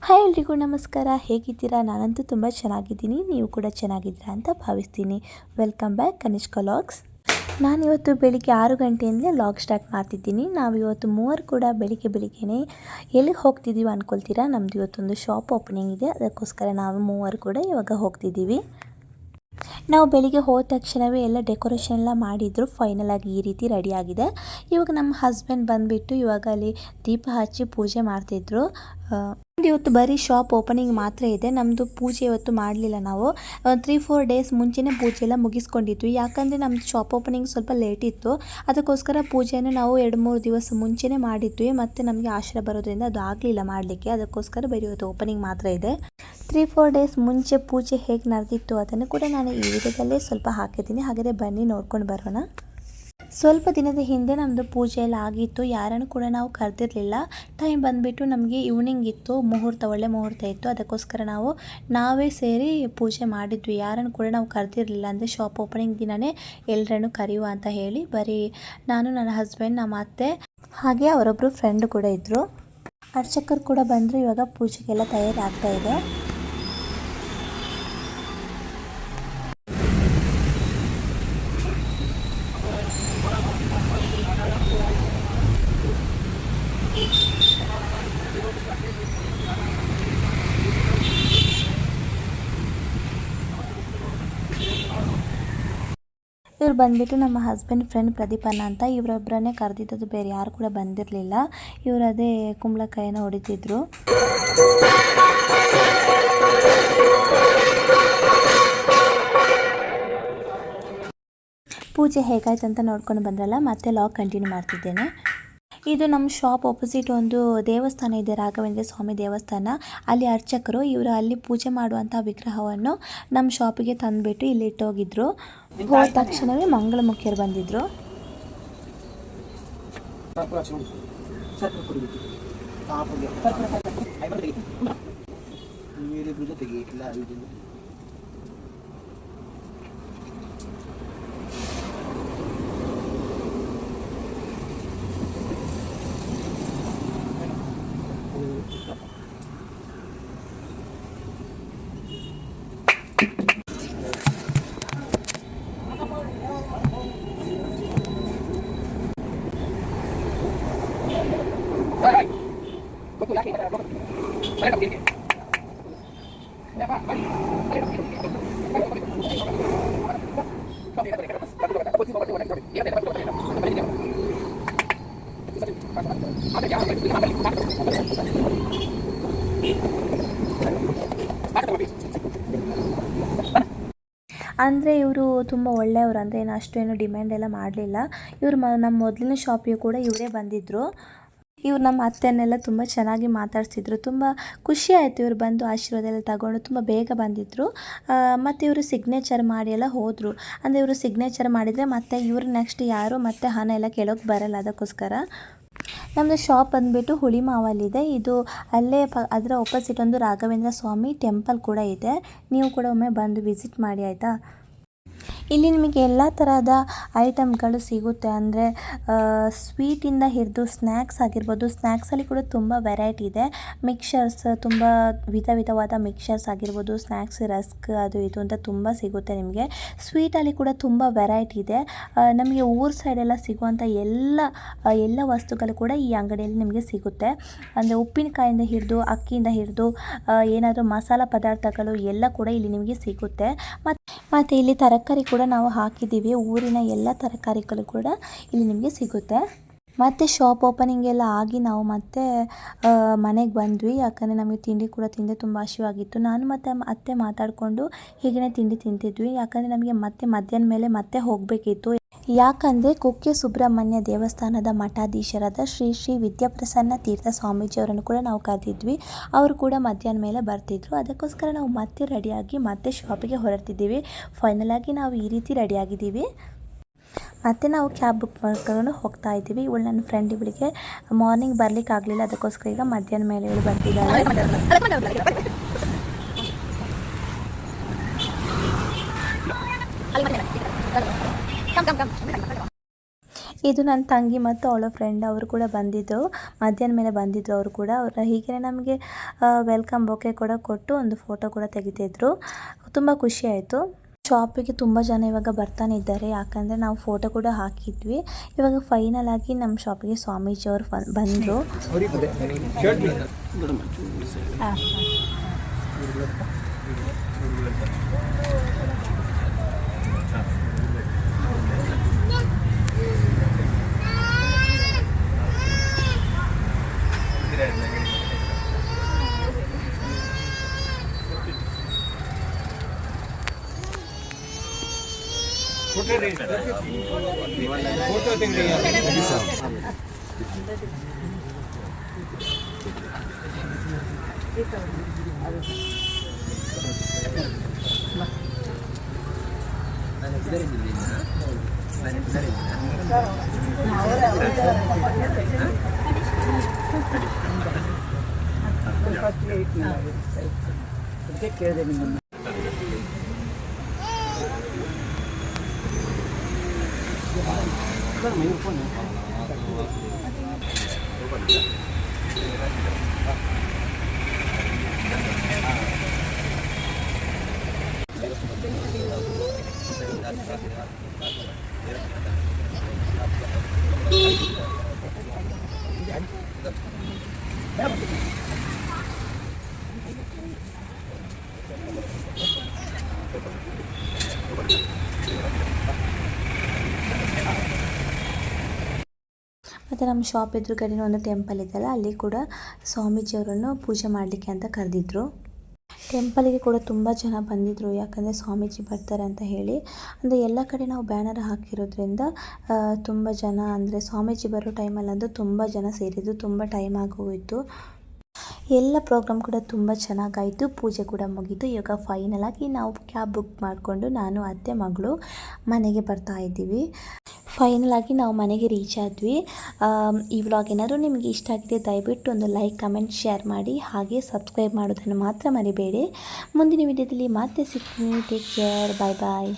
Hi ಎಲ್ರಿಗೂ ನಮಸ್ಕಾರ. ಹೇಗಿದ್ದೀರಾ? ನಾನಂತೂ ತುಂಬ ಚೆನ್ನಾಗಿದ್ದೀನಿ. ನೀವು ಕೂಡ ಚೆನ್ನಾಗಿದ್ದೀರಾ ಅಂತ ಭಾವಿಸ್ತೀನಿ. Welcome back Kanishka vlogs. ನಾನಿವತ್ತು ಬೆಳಿಗ್ಗೆ 6 ಗಂಟೆಯಿಂದಲೇ ವ್ಲಾಗ್ ಸ್ಟಾರ್ಟ್ ಮಾಡ್ತಿದ್ದೀನಿ. ನಾವಿವತ್ತು ಮೂವರು ಕೂಡ ಬೆಳಿಗ್ಗೆನೇ ಎಲ್ಲಿಗೆ ಹೋಗ್ತಿದ್ದೀವಿ ಅಂದ್ಕೊಳ್ತೀರಾ? ನಮ್ಮದು ಇವತ್ತೊಂದು ಶಾಪ್ ಓಪನಿಂಗ್ ಇದೆ. ಅದಕ್ಕೋಸ್ಕರ ನಾವು ಮೂವರು ಕೂಡ ಇವಾಗ ಹೋಗ್ತಿದ್ದೀವಿ. ನಾವು ಬೆಳಿಗ್ಗೆ ಹೋದ ತಕ್ಷಣವೇ ಎಲ್ಲ ಡೆಕೋರೇಷನ್ ಎಲ್ಲ ಮಾಡಿದ್ರು. ಫೈನಲ್ ಆಗಿ ಈ ರೀತಿ ರೆಡಿಯಾಗಿದೆ. ಇವಾಗ ನಮ್ಮ ಹಸ್ಬೆಂಡ್ ಬಂದುಬಿಟ್ಟು ಇವಾಗ ಅಲ್ಲಿ ದೀಪ ಹಚ್ಚಿ ಪೂಜೆ ಮಾಡ್ತಿದ್ರು. ಇವತ್ತು ಬರೀ ಶಾಪ್ ಓಪನಿಂಗ್ ಮಾತ್ರ ಇದೆ. ನಮ್ಮದು ಪೂಜೆ ಇವತ್ತು ಮಾಡಲಿಲ್ಲ. ನಾವು 3-4 ಡೇಸ್ ಮುಂಚೆನೇ ಪೂಜೆ ಎಲ್ಲ ಮುಗಿಸ್ಕೊಂಡಿದ್ವಿ. ಯಾಕಂದರೆ ನಮ್ಮದು ಶಾಪ್ ಓಪನಿಂಗ್ ಸ್ವಲ್ಪ ಲೇಟ್ ಇತ್ತು. ಅದಕ್ಕೋಸ್ಕರ ಪೂಜೆಯನ್ನು ನಾವು 2-3 ದಿವಸ ಮುಂಚೆನೇ ಮಾಡಿದ್ವಿ. ಮತ್ತು ನಮಗೆ ಆಶ್ರಯ ಬರೋದ್ರಿಂದ ಅದು ಆಗಲಿಲ್ಲ ಮಾಡಲಿಕ್ಕೆ. ಅದಕ್ಕೋಸ್ಕರ ಬರೀ ಇವತ್ತು ಓಪನಿಂಗ್ ಮಾತ್ರ ಇದೆ. 3-4 ಡೇಸ್ ಮುಂಚೆ ಪೂಜೆ ಹೇಗೆ ನಡೆದಿತ್ತು ಅದನ್ನು ಕೂಡ ನಾನು ಈ ವಿಡಿಯೋದಲ್ಲೇ ಸ್ವಲ್ಪ ಹಾಕಿದ್ದೀನಿ. ಹಾಗಾದರೆ ಬನ್ನಿ ನೋಡ್ಕೊಂಡು ಬರೋಣ. ಸ್ವಲ್ಪ ದಿನದ ಹಿಂದೆ ನಮ್ಮದು ಪೂಜೆ ಎಲ್ಲ ಆಗಿತ್ತು. ಯಾರನ್ನು ಕೂಡ ನಾವು ಕರೆದಿರಲಿಲ್ಲ. ಟೈಮ್ ಬಂದುಬಿಟ್ಟು ನಮಗೆ ಈವ್ನಿಂಗ್ ಇತ್ತು. ಒಳ್ಳೆ ಮುಹೂರ್ತ ಇತ್ತು. ಅದಕ್ಕೋಸ್ಕರ ನಾವೇ ಸೇರಿ ಪೂಜೆ ಮಾಡಿದ್ವಿ. ಯಾರನ್ನು ಕೂಡ ನಾವು ಕರೆದಿರಲಿಲ್ಲ. ಅಂದರೆ ಶಾಪ್ ಓಪನಿಂಗ್ ದಿನವೇ ಎಲ್ಲರನ್ನು ಕರೆಯುವ ಅಂತ ಹೇಳಿ ಬರೀ ನಾನು, ನನ್ನ ಹಸ್ಬೆಂಡ್, ನಮ್ಮ ಅತ್ತೆ ಹಾಗೆ ಅವರೊಬ್ಬರು ಫ್ರೆಂಡ್ ಕೂಡ ಇದ್ದರು. ಅರ್ಚಕರು ಕೂಡ ಬಂದರು. ಇವಾಗ ಪೂಜೆಗೆಲ್ಲ ತಯಾರಿ ಆಗ್ತಾ ಇದೆ. ಇವ್ರು ಬಂದುಬಿಟ್ಟು ನಮ್ಮ ಹಸ್ಬೆಂಡ್ ಫ್ರೆಂಡ್ ಪ್ರದೀಪಣ್ಣ ಅಂತ. ಇವರೊಬ್ಬರನ್ನೇ ಕರೆದಿದ್ದು, ಬೇರೆ ಯಾರು ಕೂಡ ಬಂದಿರಲಿಲ್ಲ. ಇವರು ಅದೇ ಕುಂಬಳಕಾಯಿನ ಹೊಡಿತಿದ್ರು. ಪೂಜೆ ಹೇಗಾಯ್ತು ಅಂತ ನೋಡ್ಕೊಂಡು ಬಂದ್ರಲ್ಲ, ಮತ್ತೆ ಲಾಗ್ ಕಂಟಿನ್ಯೂ ಮಾಡ್ತಿದ್ದೇನೆ. ಇದು ನಮ್ಮ ಶಾಪ್ ಆಪೋಸಿಟ್ ಒಂದು ದೇವಸ್ಥಾನ ಇದೆ, ರಾಘವೇಂದ್ರ ಸ್ವಾಮಿ ದೇವಸ್ಥಾನ. ಅಲ್ಲಿ ಅರ್ಚಕರು ಇವರು ಅಲ್ಲಿ ಪೂಜೆ ಮಾಡುವಂಥ ವಿಗ್ರಹವನ್ನು ನಮ್ಮ ಶಾಪಿಗೆ ತಂದುಬಿಟ್ಟು ಇಲ್ಲಿ ಇಟ್ಟೋಗಿದ್ರು. ಹೋದ ತಕ್ಷಣವೇ ಮಂಗಳಮುಖಿಯರು ಬಂದಿದ್ರು. ಅಂದರೆ ಇವರು ತುಂಬ ಒಳ್ಳೆಯವರು. ಅಂದರೆ ಅಷ್ಟೇನು ಡಿಮ್ಯಾಂಡ್ ಎಲ್ಲ ಮಾಡಲಿಲ್ಲ. ಇವರು ನಮ್ಮ ಮೊದಲನೇ ಶಾಪಿಗೆ ಕೂಡ ಇವರೇ ಬಂದಿದ್ದರು. ಇವ್ರು ನಮ್ಮ ಅತ್ತೆಯನ್ನೆಲ್ಲ ತುಂಬ ಚೆನ್ನಾಗಿ ಮಾತಾಡ್ತಿದ್ರು. ತುಂಬ ಖುಷಿ ಆಯಿತು ಇವರು ಬಂದು ಆಶೀರ್ವಾದ ಎಲ್ಲ ತಗೊಂಡು ತುಂಬ ಬೇಗ ಬಂದಿದ್ದರು. ಮತ್ತು ಇವರು ಸಿಗ್ನೇಚರ್ ಮಾಡಿ ಎಲ್ಲ ಹೋದರು. ಅಂದರೆ ಇವರು ಸಿಗ್ನೇಚರ್ ಮಾಡಿದರೆ ಮತ್ತು ಇವರು ನೆಕ್ಸ್ಟ್ ಯಾರು ಮತ್ತು ಹಣ ಎಲ್ಲ ಕೇಳೋಕ್ಕೆ ಬರಲ್ಲ. ಅದಕ್ಕೋಸ್ಕರ ನಮ್ಮದು ಶಾಪ್ ಬಂದುಬಿಟ್ಟು ಹುಳಿಮಾವಲ್ಲಿದೆ. ಇದು ಅಲ್ಲೇ ಅದರ ಆಪೋಸಿಟ್ ಒಂದು ರಾಘವೇಂದ್ರ ಸ್ವಾಮಿ ಟೆಂಪಲ್ ಕೂಡ ಇದೆ. ನೀವು ಕೂಡ ಒಮ್ಮೆ ಬಂದು ವಿಸಿಟ್ ಮಾಡಿ ಆಯಿತಾ. ಇಲ್ಲಿ ನಿಮಗೆ ಎಲ್ಲ ತರಹದ ಐಟಮ್ಗಳು ಸಿಗುತ್ತೆ. ಅಂದರೆ ಸ್ವೀಟಿಂದ ಹಿಡಿದು ಸ್ನ್ಯಾಕ್ಸ್ ಆಗಿರ್ಬೋದು. ಸ್ನ್ಯಾಕ್ಸಲ್ಲಿ ಕೂಡ ತುಂಬ ವೆರೈಟಿ ಇದೆ. ಮಿಕ್ಸರ್ಸ್, ತುಂಬ ವಿಧವಾದ ಮಿಕ್ಸರ್ಸ್ ಆಗಿರ್ಬೋದು. ಸ್ನ್ಯಾಕ್ಸ್, ರಸ್ಕ್, ಅದು ಇದು ಅಂತ ತುಂಬ ಸಿಗುತ್ತೆ ನಿಮಗೆ. ಸ್ವೀಟಲ್ಲಿ ಕೂಡ ತುಂಬ ವೆರೈಟಿ ಇದೆ. ನಮಗೆ ಊರ ಸೈಡೆಲ್ಲ ಸಿಗುವಂಥ ಎಲ್ಲ ವಸ್ತುಗಳು ಕೂಡ ಈ ಅಂಗಡಿಯಲ್ಲಿ ನಿಮಗೆ ಸಿಗುತ್ತೆ. ಅಂದರೆ ಉಪ್ಪಿನಕಾಯಿಂದ ಹಿಡಿದು ಅಕ್ಕಿಯಿಂದ ಹಿಡಿದು ಏನಾದರೂ ಮಸಾಲ ಪದಾರ್ಥಗಳು ಎಲ್ಲ ಕೂಡ ಇಲ್ಲಿ ನಿಮಗೆ ಸಿಗುತ್ತೆ. ಮತ್ತು ಇಲ್ಲಿ ತರಕಾರಿ ಕೂಡ ನಾವು ಹಾಕಿದ್ದೀವಿ. ಊರಿನ ಎಲ್ಲ ತರಕಾರಿಗಳು ಕೂಡ ಇಲ್ಲಿ ನಿಮಗೆ ಸಿಗುತ್ತೆ. ಮತ್ತು ಶಾಪ್ ಓಪನಿಂಗ್ ಎಲ್ಲ ಆಗಿ ನಾವು ಮತ್ತೆ ಮನೆಗೆ ಬಂದ್ವಿ. ಯಾಕಂದರೆ ನಮಗೆ ತಿಂಡಿ ಕೂಡ ತಿಂದೆ ತುಂಬ ಹಸಿವಾಗಿತ್ತು. ನಾನು ಮತ್ತು ಅತ್ತೆ ಮಾತಾಡಿಕೊಂಡು ಹೀಗೇ ತಿಂಡಿ ತಿಂತಿದ್ವಿ. ಯಾಕಂದರೆ ನಮಗೆ ಮತ್ತೆ ಮಧ್ಯಾಹ್ನ ಮೇಲೆ ಮತ್ತೆ ಹೋಗಬೇಕಿತ್ತು. ಯಾಕಂದರೆ ಕುಕ್ಕೆ ಸುಬ್ರಹ್ಮಣ್ಯ ದೇವಸ್ಥಾನದ ಮಠಾಧೀಶರಾದ ಶ್ರೀ ಶ್ರೀ ವಿದ್ಯಾಪ್ರಸನ್ನ ತೀರ್ಥ ಸ್ವಾಮೀಜಿಯವರನ್ನು ಕೂಡ ನಾವು ಕರೆದಿದ್ವಿ. ಅವರು ಕೂಡ ಮಧ್ಯಾಹ್ನ ಮೇಲೆ ಬರ್ತಿದ್ರು. ಅದಕ್ಕೋಸ್ಕರ ನಾವು ಮತ್ತೆ ರೆಡಿಯಾಗಿ ಮತ್ತೆ ಶಾಪಿಗೆ ಹೊರಡ್ತಿದ್ದೀವಿ. ಫೈನಲ್ ಆಗಿ ನಾವು ಈ ರೀತಿ ರೆಡಿಯಾಗಿದ್ದೀವಿ. ಮತ್ತು ನಾವು ಕ್ಯಾಬ್ ಬುಕ್ ಮಾಡ್ಕೊಂಡು ಹೋಗ್ತಾ ಇದ್ದೀವಿ. ಇವಳು ನನ್ನ ಫ್ರೆಂಡ್, ಇವಳಿಗೆ ಮಾರ್ನಿಂಗ್ ಬರಲಿಕ್ಕೆ ಆಗಲಿಲ್ಲ. ಅದಕ್ಕೋಸ್ಕರ ಈಗ ಮಧ್ಯಾಹ್ನ ಮೇಲೆ ಇವಳು ಬರ್ತಿದ್ದಾಳೆ. ಇದು ನನ್ನ ತಂಗಿ ಮತ್ತು ಅವಳ ಫ್ರೆಂಡ್ ಅವರು ಕೂಡ ಬಂದಿದ್ದರು, ಮಧ್ಯಾಹ್ನ ಮೇಲೆ ಬಂದಿದ್ದರು. ಅವರು ಕೂಡ ಹೀಗೆ ನಮಗೆ ವೆಲ್ಕಮ್ ಬೊಕೆ ಕೂಡ ಕೊಟ್ಟು ಒಂದು ಫೋಟೋ ಕೂಡ ತೆಗಿತಿದ್ರು. ತುಂಬ ಖುಷಿ ಆಯಿತು. ಶಾಪಿಗೆ ತುಂಬ ಜನ ಇವಾಗ ಬರ್ತಾನೆ ಇದ್ದಾರೆ, ಯಾಕಂದರೆ ನಾವು ಫೋಟೋ ಕೂಡ ಹಾಕಿದ್ವಿ. ಇವಾಗ ಫೈನಲ್ ಆಗಿ ನಮ್ಮ ಶಾಪಿಗೆ ಸ್ವಾಮೀಜಿ ಅವರು ಬಂದರು. ಮತ್ತು ನಮ್ಮ ಶಾಪ್ ಎದುರುಗಡೆ ಒಂದು ಟೆಂಪಲ್ ಇದೆಯಲ್ಲ, ಅಲ್ಲಿ ಕೂಡ ಸ್ವಾಮೀಜಿಯವರನ್ನು ಪೂಜೆ ಮಾಡಲಿಕ್ಕೆ ಅಂತ ಕರೆದಿದ್ರು. ಟೆಂಪಲಿಗೆ ಕೂಡ ತುಂಬ ಜನ ಬಂದಿದ್ದರು, ಯಾಕಂದರೆ ಸ್ವಾಮೀಜಿ ಬರ್ತಾರೆ ಅಂತ ಹೇಳಿ. ಅಂದರೆ ಎಲ್ಲ ಕಡೆ ನಾವು ಬ್ಯಾನರ್ ಹಾಕಿರೋದ್ರಿಂದ ತುಂಬ ಜನ, ಅಂದರೆ ಸ್ವಾಮೀಜಿ ಬರೋ ಟೈಮಲ್ಲಂತೂ ತುಂಬ ಜನ ಸೇರಿದ್ದು, ತುಂಬ ಟೈಮ್ ಆಗೋಯಿತು. ಎಲ್ಲ ಪ್ರೋಗ್ರಾಮ್ ಕೂಡ ತುಂಬ ಚೆನ್ನಾಗಾಯಿತು. ಪೂಜೆ ಕೂಡ ಮುಗೀತು. ಇವಾಗ ಫೈನಲ್ ಆಗಿ ನಾವು ಕ್ಯಾಬ್ ಬುಕ್ ಮಾಡಿಕೊಂಡು ನಾನು ಅತ್ತೆ ಮಗಳು ಮನೆಗೆ ಬರ್ತಾ ಇದ್ದೀವಿ. ಫೈನಲ್ ಆಗಿ ನಾವು ಮನೆಗೆ ರೀಚ್ ಆದ್ವಿ. ಈ ವ್ಲಾಗ್ ಏನಾದರೂ ನಿಮಗೆ ಇಷ್ಟ ಆಗಿದೆ ದಯವಿಟ್ಟು ಒಂದು ಲೈಕ್, ಕಮೆಂಟ್, ಶೇರ್ ಮಾಡಿ. ಹಾಗೆ ಸಬ್ಸ್ಕ್ರೈಬ್ ಮಾಡೋದನ್ನು ಮಾತ್ರ ಮರಿಬೇಡಿ. ಮುಂದಿನ ವಿಡಿಯೋದಲ್ಲಿ ಮತ್ತೆ ಸಿಗ್ತೀನಿ. Take care. ಬಾಯ್ ಬಾಯ್.